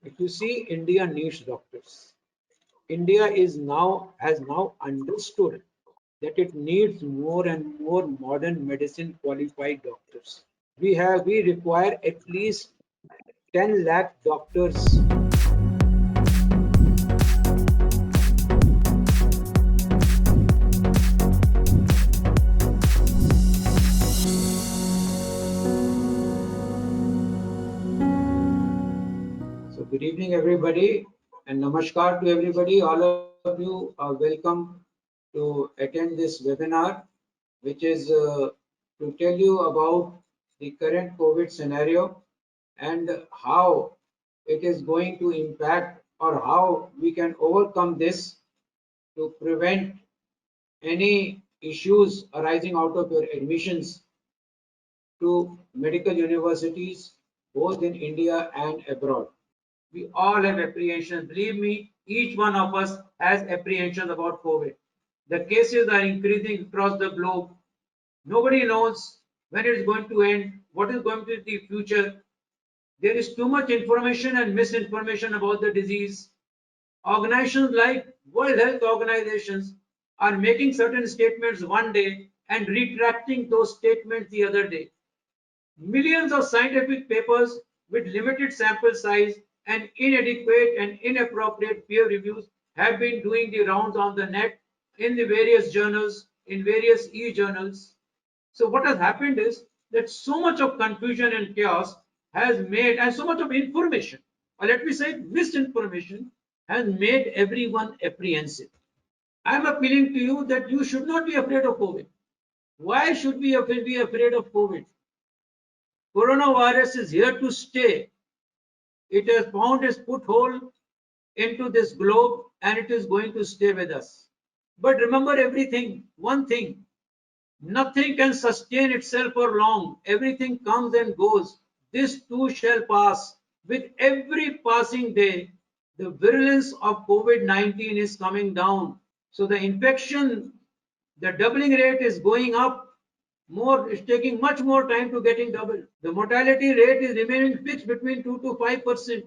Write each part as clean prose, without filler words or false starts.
If you see, India needs doctors. India has now understood that it needs more and more modern medicine qualified doctors. We require at least 10 lakh doctors. So good evening everybody and namaskar to everybody. All of you are welcome to attend this webinar, which is to tell you about the current COVID scenario and how it is going to impact or how we can overcome this to prevent any issues arising out of your admissions to medical universities both in India and abroad. We all have apprehensions. Believe me, each one of us has apprehensions about COVID. The cases are increasing across the globe. Nobody knows when it's going to end, what is going to be the future. There is too much information and misinformation about the disease. Organizations like World Health Organizations are making certain statements one day and retracting those statements the other day. Millions of scientific papers with limited sample size and inadequate and inappropriate peer reviews have been doing the rounds on the net in the various journals, in various e-journals. So what has happened is that so much of confusion and chaos has made, and so much of information, or let me say misinformation, has made everyone apprehensive. I'm appealing to you that you should not be afraid of COVID. Why should we be afraid of COVID? Coronavirus is here to stay. It has found its foothold into this globe and it is going to stay with us. But remember one thing, nothing can sustain itself for long. Everything comes and goes. This too shall pass. With every passing day, the virulence of COVID-19 is coming down. So the infection, the doubling rate is going up. More, it's taking much more time to getting double. The mortality rate is remaining fixed between 2 to 5%.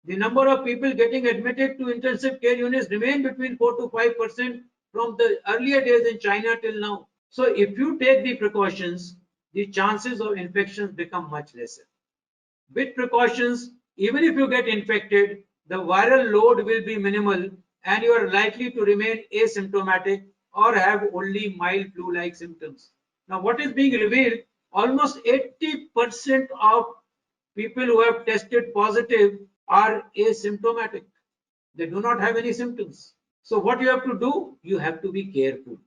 The number of people getting admitted to intensive care units remain between 4 to 5% from the earlier days in China till now. So if you take the precautions, the chances of infections become much lesser. With precautions, even if you get infected, the viral load will be minimal and you are likely to remain asymptomatic or have only mild flu-like symptoms. Now, what is being revealed, almost 80% of people who have tested positive are asymptomatic. They do not have any symptoms. So what you have to do, you have to be careful.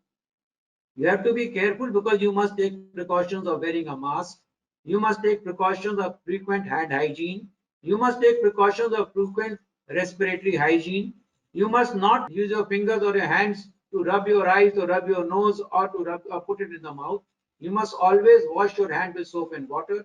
You have to be careful because you must take precautions of wearing a mask. You must take precautions of frequent hand hygiene. You must take precautions of frequent respiratory hygiene. You must not use your fingers or your hands to rub your eyes or rub your nose or to rub or put it in the mouth. You must always wash your hand with soap and water.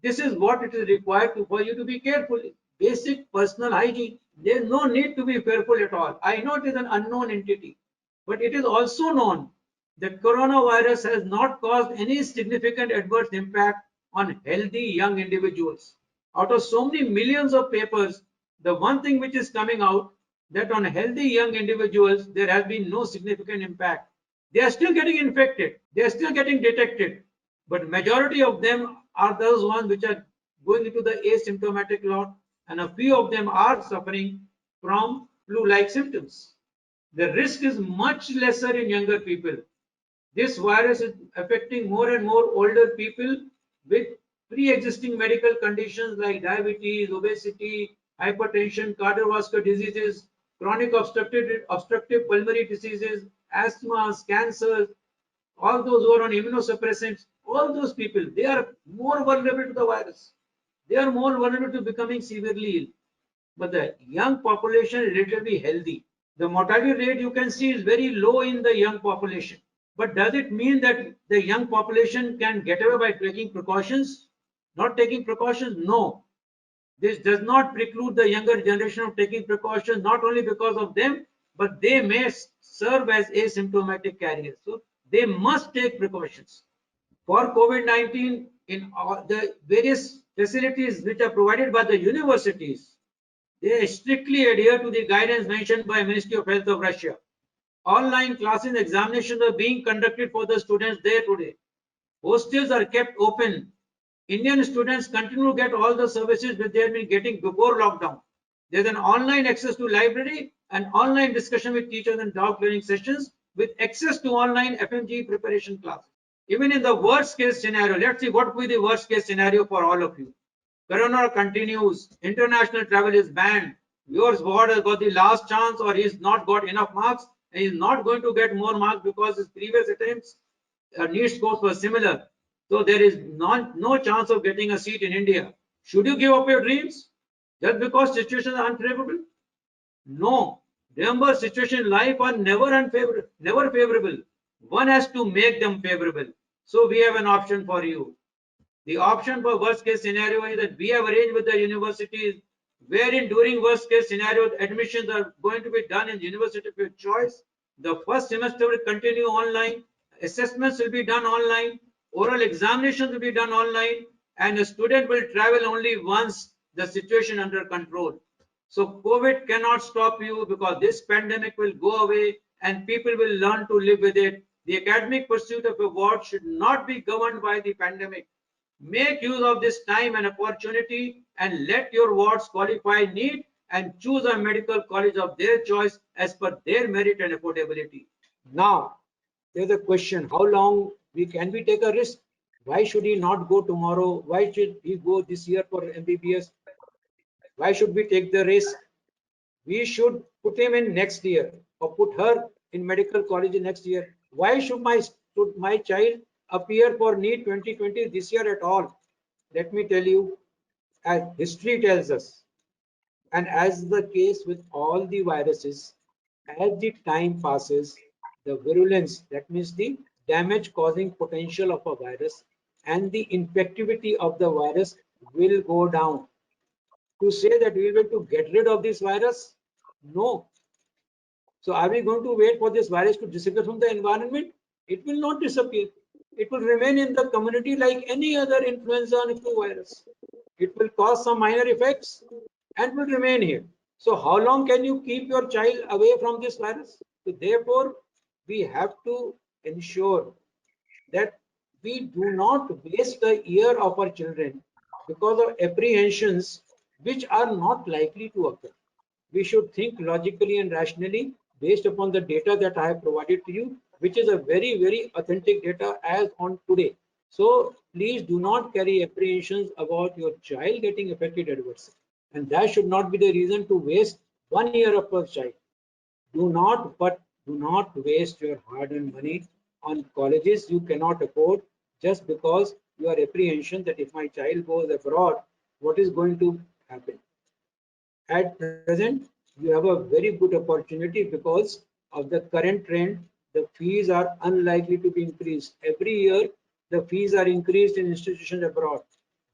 This is what it is required for you to be careful. Basic personal hygiene. There is no need to be fearful at all. I know it is an unknown entity, but it is also known that coronavirus has not caused any significant adverse impact on healthy young individuals. Out of so many millions of papers, the one thing which is coming out that on healthy young individuals there has been no significant impact. They are still getting infected, they are still getting detected, but majority of them are those ones which are going into the asymptomatic lot, and a few of them are suffering from flu-like symptoms. The risk is much lesser in younger people. This virus is affecting more and more older people with pre-existing medical conditions like diabetes, obesity, hypertension, cardiovascular diseases, chronic obstructive pulmonary diseases, asthma, cancers, all those who are on immunosuppressants, all those people, they are more vulnerable to the virus. They are more vulnerable to becoming severely ill. But the young population is relatively healthy. The mortality rate you can see is very low in the young population. But does it mean that the young population can get away by taking precautions? Not taking precautions? No. This does not preclude the younger generation of taking precautions, not only because of them, but they may serve as asymptomatic carriers. So they must take precautions. For COVID-19, in the various facilities which are provided by the universities, They strictly adhere to the guidance mentioned by Ministry of Health of Russia. Online classes and examinations are being conducted for the students there today. Hostels are kept open. Indian students continue to get all the services which they have been getting before lockdown. There's an online access to library and online discussion with teachers and doubt clearing sessions with access to online FMG preparation classes. Even in the worst case scenario, let's see what will be the worst case scenario for all of you. Corona continues, international travel is banned, your ward has got the last chance or he's not got enough marks and he's not going to get more marks because his previous attempts NEET scores were similar. So there is no chance of getting a seat in India. Should you give up your dreams just because situations are unfavorable? No. Remember, situations in life are never favorable. One has to make them favorable. So we have an option for you. The option for worst case scenario is that we have arranged with the universities wherein during worst case scenario admissions are going to be done in university of your choice. The first semester will continue online, assessments will be done online, oral examinations will be done online, and a student will travel only once the situation under control. So COVID cannot stop you because this pandemic will go away and people will learn to live with it. The academic pursuit of award should not be governed by the pandemic. Make use of this time and opportunity and let your wards qualify NEET and choose a medical college of their choice as per their merit and affordability. Now, there's a question, how long can we take a risk? Why should he not go tomorrow? Why should he go this year for MBBS? Why should we take the risk? We should put him in next year or put her in medical college next year. Why should my child appear for NEET 2020 this year at all? Let me tell you, as history tells us, and as the case with all the viruses, as the time passes, the virulence, that means the damage causing potential of a virus and the infectivity of the virus will go down. To say that we will be able to get rid of this virus, no. So are we going to wait for this virus to disappear from the environment? It will not disappear. It will remain in the community like any other influenza and flu virus. It will cause some minor effects and will remain here. So how long can you keep your child away from this virus? So therefore, we have to ensure that we do not waste the year of our children because of apprehensions which are not likely to occur. We should think logically and rationally based upon the data that I have provided to you, which is a very authentic data as on today. So please do not carry apprehensions about your child getting affected adversely. And that should not be the reason to waste 1 year of a child. Do not waste your hard-earned money on colleges you cannot afford just because you are apprehension that if my child goes abroad, what is going to happen? At present, you have a very good opportunity because of the current trend. The fees are unlikely to be increased. Every year, the fees are increased in institutions abroad.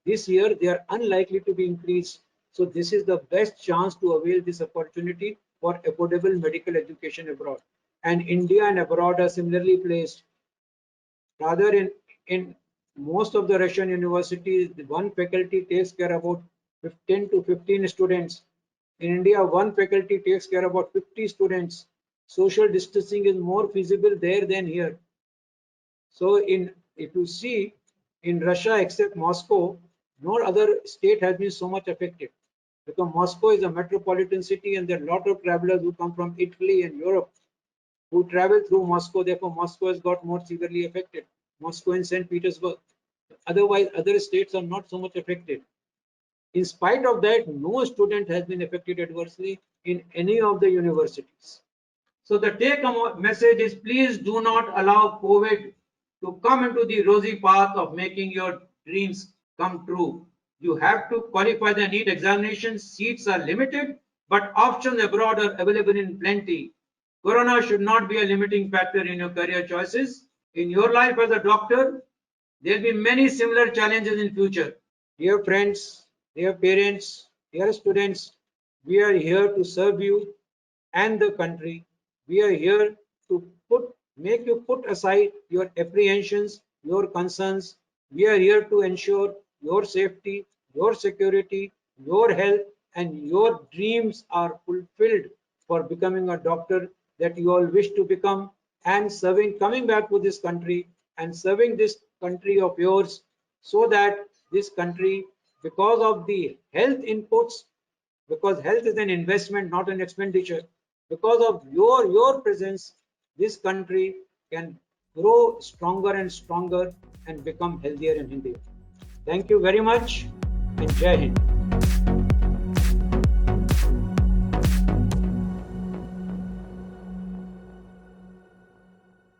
This year, they are unlikely to be increased. So this is the best chance to avail this opportunity for affordable medical education abroad. And India and abroad are similarly placed. Rather, in most of the Russian universities, one faculty takes care about 10 to 15 students. In India, one faculty takes care of about 50 students. Social distancing is more feasible there than here. So if you see in Russia, except Moscow, no other state has been so much affected. Because Moscow is a metropolitan city and there are a lot of travelers who come from Italy and Europe who travel through Moscow. Therefore, Moscow has got more severely affected. Moscow and St. Petersburg. Otherwise, other states are not so much affected. In spite of that, no student has been affected adversely in any of the universities. So the take-home message is please do not allow COVID to come into the rosy path of making your dreams come true. You have to qualify the NEET examination. Seats are limited, but options abroad are available in plenty. Corona should not be a limiting factor in your career choices. In your life as a doctor, there will be many similar challenges in future. Dear friends, dear parents, dear students, we are here to serve you and the country. We are here to make you put aside your apprehensions, your concerns. We are here to ensure your safety, your security, your health, and your dreams are fulfilled for becoming a doctor that you all wish to become, and serving, coming back to this country and serving this country of yours, so that this country, because of the health inputs, because health is an investment, not an expenditure, because of your presence, this country can grow stronger and stronger and become healthier and healthier. Thank you very much, and Jai Hind.